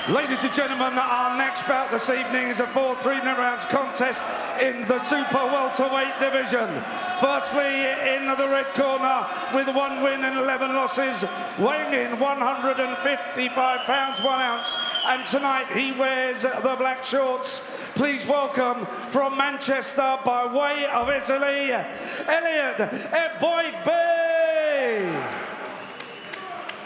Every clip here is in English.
Ladies and gentlemen, our next bout this evening is a 4 3-minute rounds contest in the super welterweight division. Firstly, in the red corner with 1 win and 11 losses, weighing in 155 pounds 1 ounce, and tonight he wears the black shorts. Please welcome from Manchester by way of Italy, Eboigbe.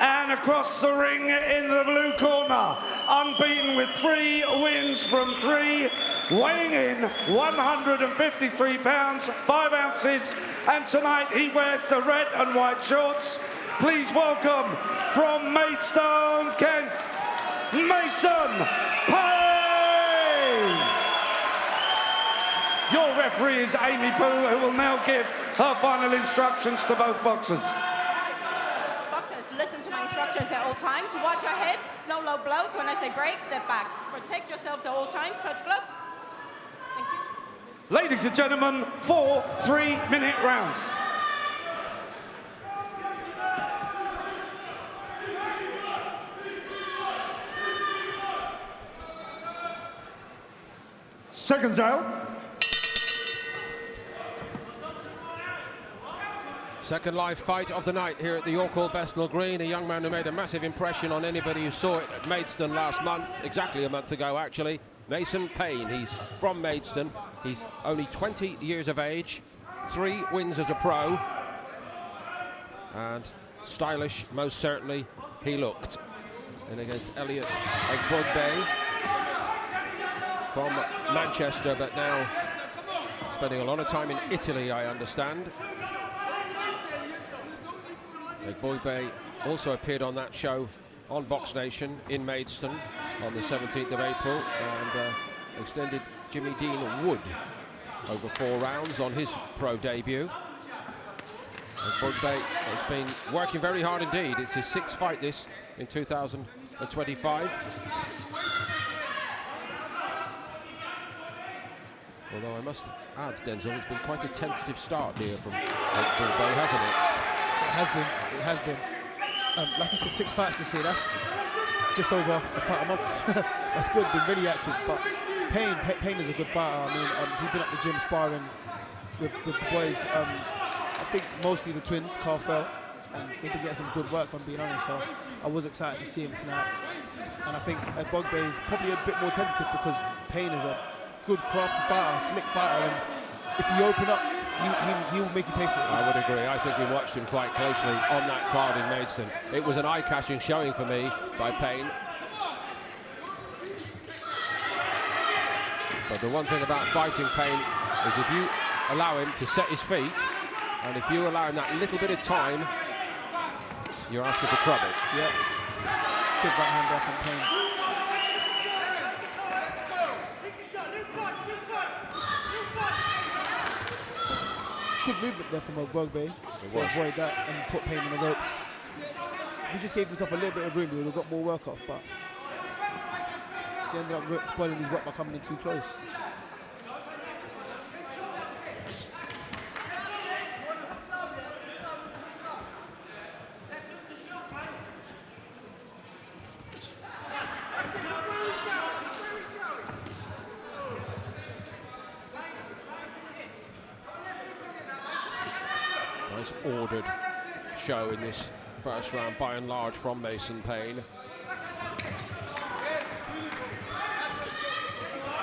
And across the ring in the blue corner, unbeaten with 3 wins from 3, weighing in 153 pounds 5 ounces, and tonight he wears the red and white shorts. Please welcome from Maidstone, Kent, Mason Payne. Your referee is Amy Poo, who will now give her final instructions to both boxers. Listen to my instructions at all times. Watch your head, no low blows. When I say break, step back. Protect yourselves at all times. Touch gloves. Thank you. Ladies and gentlemen, 4 3-minute rounds. Seconds out. Second live fight of the night here at the York Hall Bethnal Green. A young man who made a massive impression on anybody who saw it at Maidstone last month, exactly a month ago actually. Mason Payne, he's from Maidstone. He's only 20 years of age, 3 wins as a pro. And stylish, most certainly, he looked. And against Eboigbe from Manchester, but now spending a lot of time in Italy, I understand. Eboigbe also appeared on that show on Boxnation in Maidstone on the 17th of April and extended Jimmy Dean Wood over 4 rounds on his pro debut. Eboigbe has been working very hard indeed. It's his 6th fight this in 2025. Although I must add, Denzel, it's been quite a tentative start here from Eboigbe, hasn't it? It has been. Like I said, 6 fights this year, that's just over a fight a month. That's good, been really active, but Payne is a good fighter. I mean, he's been at the gym sparring with the boys. I think mostly the twins, Carl Fell, and they've been getting some good work, if I'm being honest, so I was excited to see him tonight. And I think Eboigbe is probably a bit more tentative because Payne is a good crafty fighter, a slick fighter, and if you open up, he will make you pay for it. I would agree. I think we watched him quite closely on that card in Maidstone. It was an eye-catching showing for me by Payne. But the one thing about fighting Payne is if you allow him to set his feet, and if you allow him that little bit of time, you're asking for trouble. Yep. Good right hand there from Payne. Good movement there from Eboigbe to avoid that and put Payne on the ropes. He just gave himself a little bit of room, he would have got more work off, but he ended up spoiling his work by coming in too close. Nice ordered show in this first round, by and large, from Mason Payne.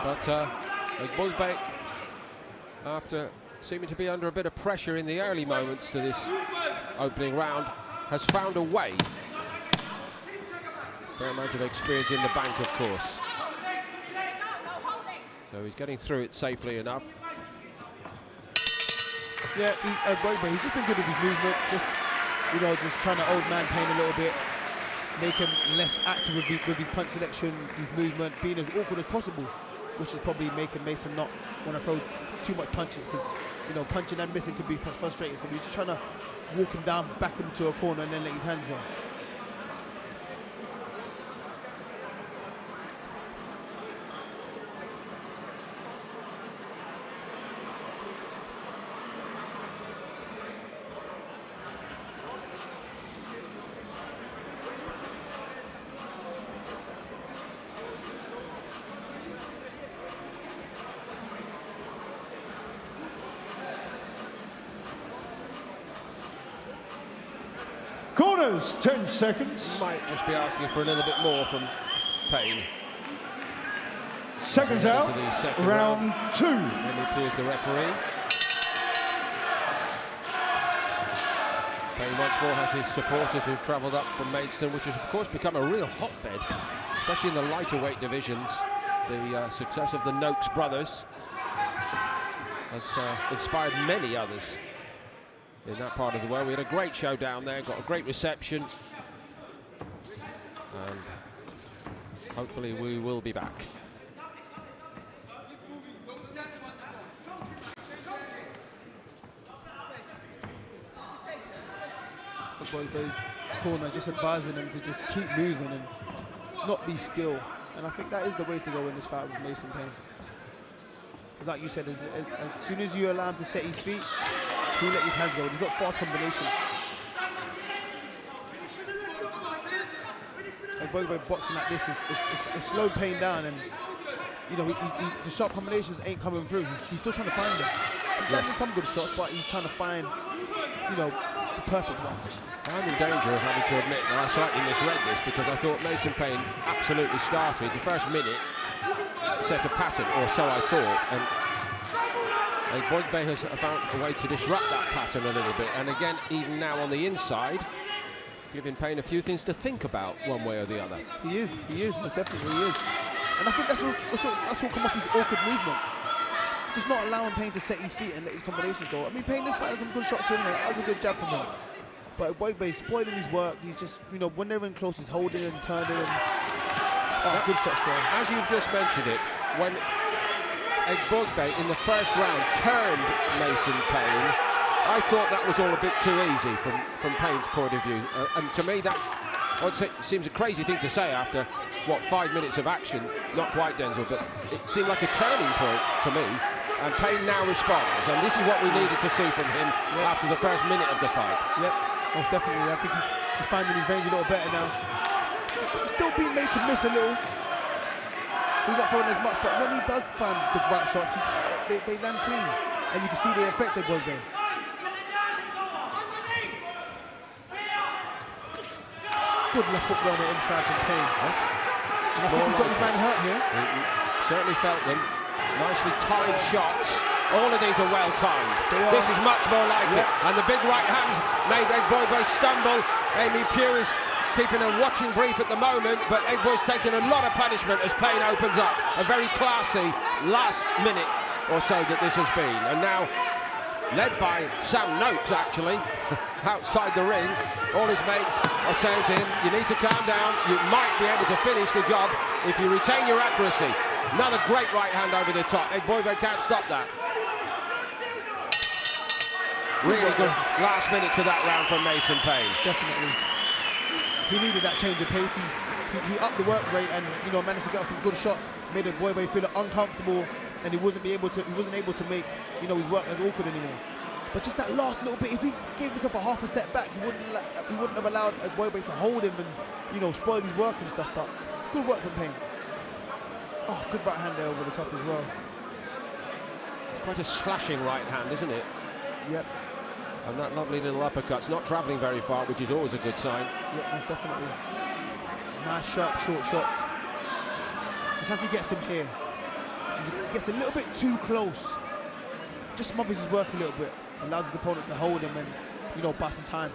But Eboigbe, after seeming to be under a bit of pressure in the early moments to this opening round, has found a way. Fair amount of experience in the bank, of course. So he's getting through it safely enough. Yeah, Eboigbe, he's just been good with his movement, just trying to old man Payne a little bit, make him less active with his punch selection, his movement, being as awkward as possible, which is probably making Mason not want to throw too much punches because, punching and missing can be frustrating. So we're just trying to walk him down, back him to a corner and then let his hands go. Corners, 10 seconds. Might just be asking for a little bit more from Payne. Seconds out, Into the second round 2. And he appears the referee. Payne once more has his supporters who've travelled up from Maidstone, which has of course become a real hotbed, especially in the lighter weight divisions. The success of the Noakes brothers has inspired many others in that part of the world. We had a great show down there, got a great reception, and hopefully we will be back. Eboigbe's corner just advising him to just keep moving and not be still. And I think that is the way to go in this fight with Mason Payne. Because like you said, as soon as you allow him to set his feet, he'll let his hands go. He's got fast combinations. Eboigbe boxing like this is slowed Payne down, and you know the sharp combinations ain't coming through. He's still trying to find them. He's landing some good shots, but he's trying to find, you know, the perfect one. I'm in danger of having to admit that I slightly misread this, because I thought Mason Payne absolutely started. The first minute set a pattern, or so I thought, and Eboigbe has found a way to disrupt that pattern a little bit. And again, even now on the inside, giving Payne a few things to think about one way or the other. He is, most definitely he is. And I think that's all come off his awkward movement. Just not allowing Payne to set his feet and let his combinations go. I mean, Payne, this fight has some good shots in there. That was a good jab from him. But Eboigbe is spoiling his work. He's just, you know, when they're in close, he's holding and turning. And, good shots there. As you've just mentioned it, when Eboigbe in the first round turned Mason Payne, I thought that was all a bit too easy from Payne's point of view. And to me, that seems a crazy thing to say after, what, 5 minutes of action. Not quite, Denzel, but it seemed like a turning point to me. And Payne now responds, and this is what we needed to see from him after the first minute of the fight. Yep, most definitely. I think he's finding his range a little better now. Still being made to miss a little. So he's not throwing as much, but when he does find the right shots, they land clean. And you can see the effect of Eboigbe. Good left foot on the inside from Payne. And I think he's got his man hurt here. He certainly felt them. Nicely timed shots. All of these are well timed. This is much more like it. And the big right hands made Eboigbe stumble. Amy Pugh is keeping a watching brief at the moment, but Eboigbe's taking a lot of punishment as Payne opens up. A very classy last minute or so that this has been. And now, led by Sam Noakes actually, outside the ring, all his mates are saying to him, you need to calm down, you might be able to finish the job if you retain your accuracy. Another great right hand over the top. Eboigbe can't stop that. Really good last minute to that round from Mason Payne. Definitely. He needed that change of pace. He upped the work rate and, you know, managed to get some good shots. Made Eboigbe feel uncomfortable, and he wasn't able to make, you know, his work as awkward anymore. But just that last little bit, if he gave himself a half a step back, he wouldn't have allowed Eboigbe to hold him and, you know, spoil his work and stuff. But good work from Payne. Oh, good right hand there over the top as well. It's quite a slashing right hand, isn't it? Yep. And that lovely little uppercut's not travelling very far, which is always a good sign. Yep, most definitely. Nice, sharp, short shots. Just as he gets him here, he gets a little bit too close. Just smothers his work a little bit. Allows his opponent to hold him and, you know, buy some time.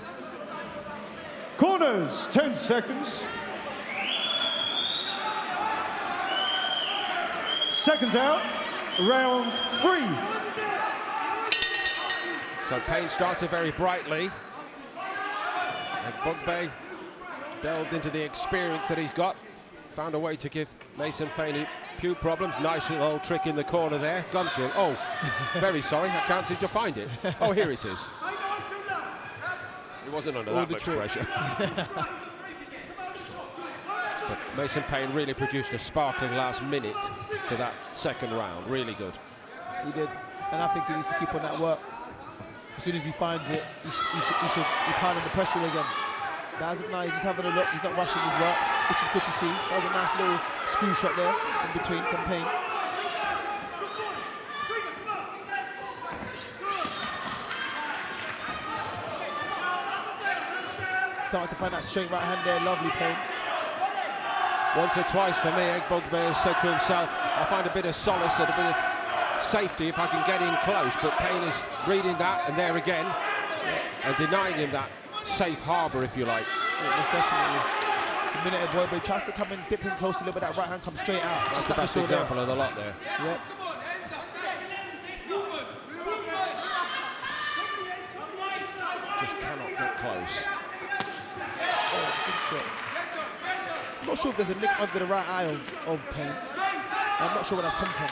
Corners, 10 seconds. Seconds out, round 3. So Payne started very brightly. Eboigbe delved into the experience that he's got. Found a way to give Mason Payne Pugh problems. Nice little old trick in the corner there. Gumshield. Oh, very sorry, I can't seem to find it. Oh, here it is. He wasn't under that much pressure. But Mason Payne really produced a sparkling last minute to that second round. Really good. He did, and I think he needs to keep on that work. As soon as he finds it, he should be kind of the pressure again. But as of now, he's just having a look. He's not rushing his work, which is good to see. That was a nice little screw shot there in between from Payne. starting to find that straight right hand there. Lovely, Payne. Once or twice for me, Eboigbe has said to himself, I find a bit of solace and a bit of safety if I can get in close, but Payne is reading that, and there again, and denying him that safe harbour, if you like. Yeah, most definitely. The minute Eboigbe tries to come in, dip in close a little bit, that right hand comes straight out. That's Just the like best we saw example there. of the lot there. Yep. Just cannot get close. Oh, good shot. I'm not sure if there's a nick under the right eye of Payne. I'm not sure where that's come from.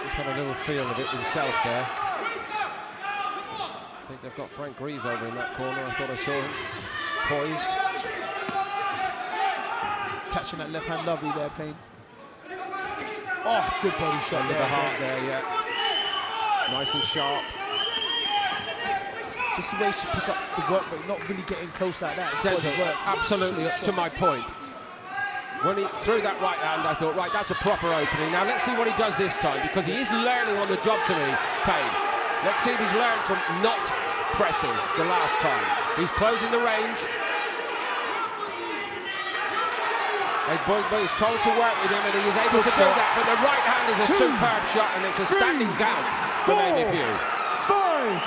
Just had a little feel of it himself there. I think they've got Frank Greaves over in that corner. I thought I saw him poised. Catching that left hand lovely there, Payne. Oh, good body shot Under there. the heart there, yeah. Nice and sharp. This is where he should pick up the work, but not really getting close like that. It's body Denzel, work. absolutely to my point. When he threw that right hand, I thought, right, that's a proper opening. Now let's see what he does this time, because he is learning on the job to me, Payne. Let's see if he's learned from not pressing the last time. He's closing the range. Eboigbe is told to work with him, and he is able to do that, but the right hand is a superb shot, and it's a standing count for Amy Pugh. 5,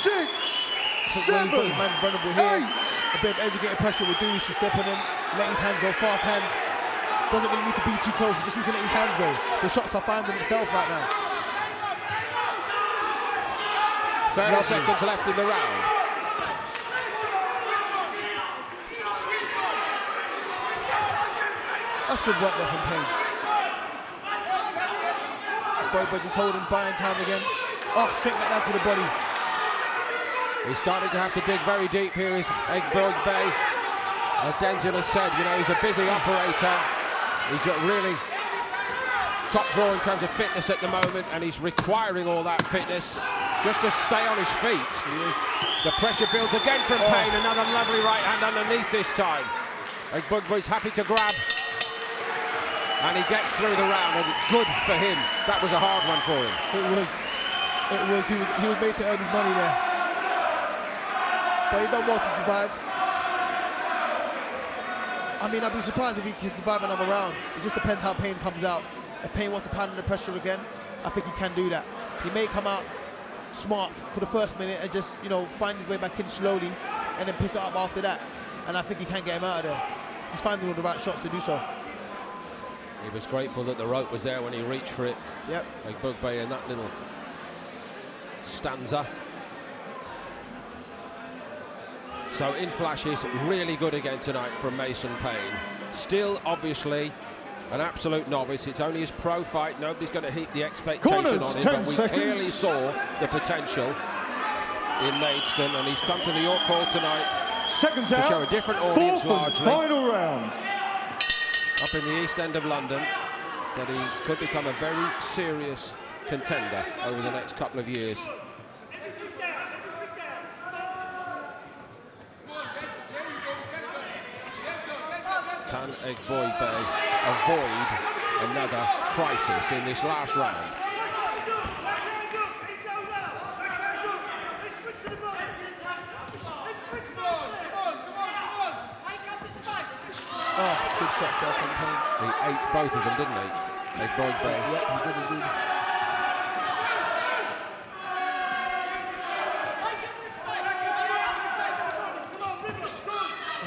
6, 7, 8. Man vulnerable here. A bit of educated pressure will do. He should step on him, let his hands go, fast hands. Doesn't really need to be too close, he just needs to let his hands go. The shots are finding itself right now. 30 Lovely. seconds left in the round. That's good work there from Payne. Eboigbe just holding, buying time again. Oh, straight back down to the body. He's starting to have to dig very deep here, is Eboigbe. As Denzel has said, you know, he's a busy operator. He's got really top draw in terms of fitness at the moment, and he's requiring all that fitness just to stay on his feet. He is. The pressure builds again from Payne. Another lovely right hand underneath this time. Eboigbe's happy to grab, and he gets through the round, and good for him. That was a hard one for him. He was made to earn his money there. But he done well to survive. I mean, I'd be surprised if he can survive another round. It just depends how Payne comes out. If Payne wants to pound under pressure again, I think he can do that. He may come out smart for the first minute and just, you know, find his way back in slowly and then pick it up after that. And I think he can get him out of there. He's finding all the right shots to do so. He was grateful that the rope was there when he reached for it. Yep. Eboigbe in that little stanza. So in flashes, really good again tonight from Mason Payne. Still, obviously, an absolute novice. It's only his pro fight. Nobody's going to heap the expectation Corners, on him, 10 but we seconds. clearly saw the potential in Maidstone, and he's come to the York Hall tonight Seconds to out. show a different audience, Fourth and largely final round. up in the East End of London, that he could become a very serious contender over the next couple of years. Can Eboigbe avoid another crisis in this last round? Oh, good shot there from Payne. He ate both of them, didn't he? Eboigbe. Yep, he did indeed.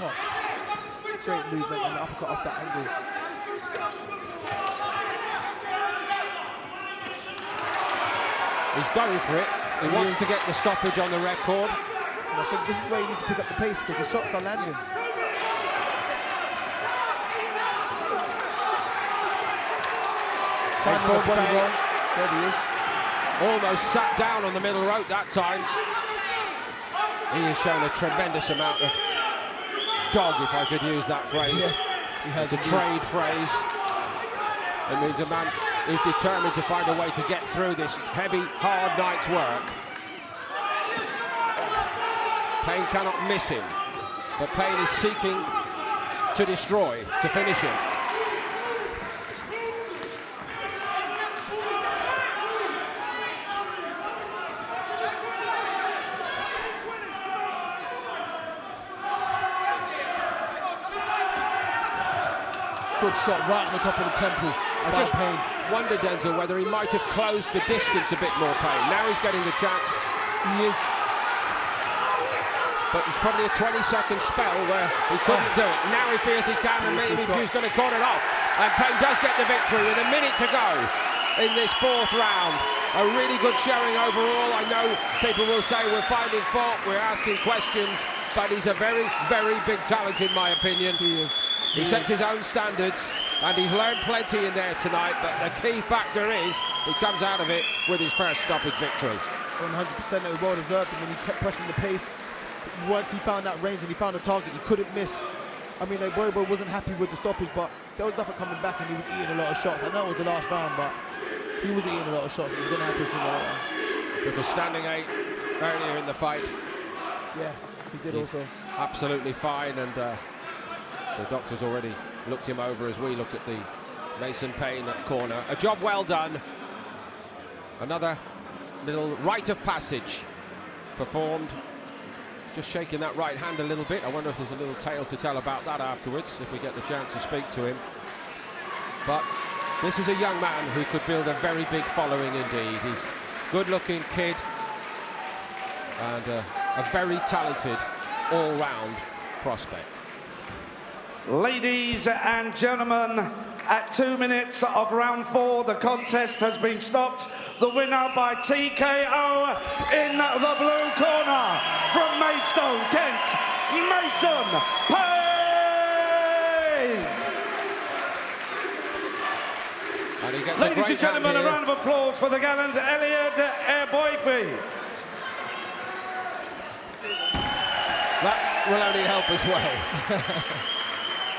Oh, great movement and uppercut off that angle. He's going for it. He wants to get the stoppage on the record. And I think this is where he needs to pick up the pace because the shots are landing. Finding the body wrong. There he is. Almost sat down on the middle rope that time. He has shown a tremendous amount of dog, if I could use that phrase. Yes, he has. It's a trade phrase. It means a man who's determined to find a way to get through this heavy, hard night's work. Payne cannot miss him, but Payne is seeking to destroy, to finish him. good shot right on the top of the temple. I just wonder, Denzel, whether he might have closed the distance a bit more, Payne. Now he's getting the chance. He is. But there's probably a 20-second spell where he couldn't do it. Now he feels he can, and maybe he's going to corner it off. And Payne does get the victory with a minute to go in this fourth round. A really good showing overall. I know people will say we're finding fault, we're asking questions, but he's a very, very big talent in my opinion. He is. He sets his own standards, and he's learned plenty in there tonight, but the key factor is he comes out of it with his first stoppage victory. 100% it was well deserved, and he kept pressing the pace. Once he found that range and he found the target, he couldn't miss. I mean, Eboigbe wasn't happy with the stoppage, but there was nothing coming back, and he was eating a lot of shots. I know it was the last round, but he was eating a lot of shots. He was going to have to see that. Took a standing 8 earlier in the fight. Yeah, he did also. Absolutely fine, and the doctors already looked him over as we look at the Mason Payne corner. A job well done. Another little rite of passage performed. Just shaking that right hand a little bit. I wonder if there's a little tale to tell about that afterwards, if we get the chance to speak to him. But this is a young man who could build a very big following indeed. He's a good-looking kid and a very talented all-round prospect. Ladies and gentlemen, at 2 minutes of round 4, the contest has been stopped. The winner by TKO in the blue corner from Maidstone, Kent, Mason Payne. And he gets Ladies and gentlemen, a here. round of applause for the gallant Eboigbe. That will only help as well.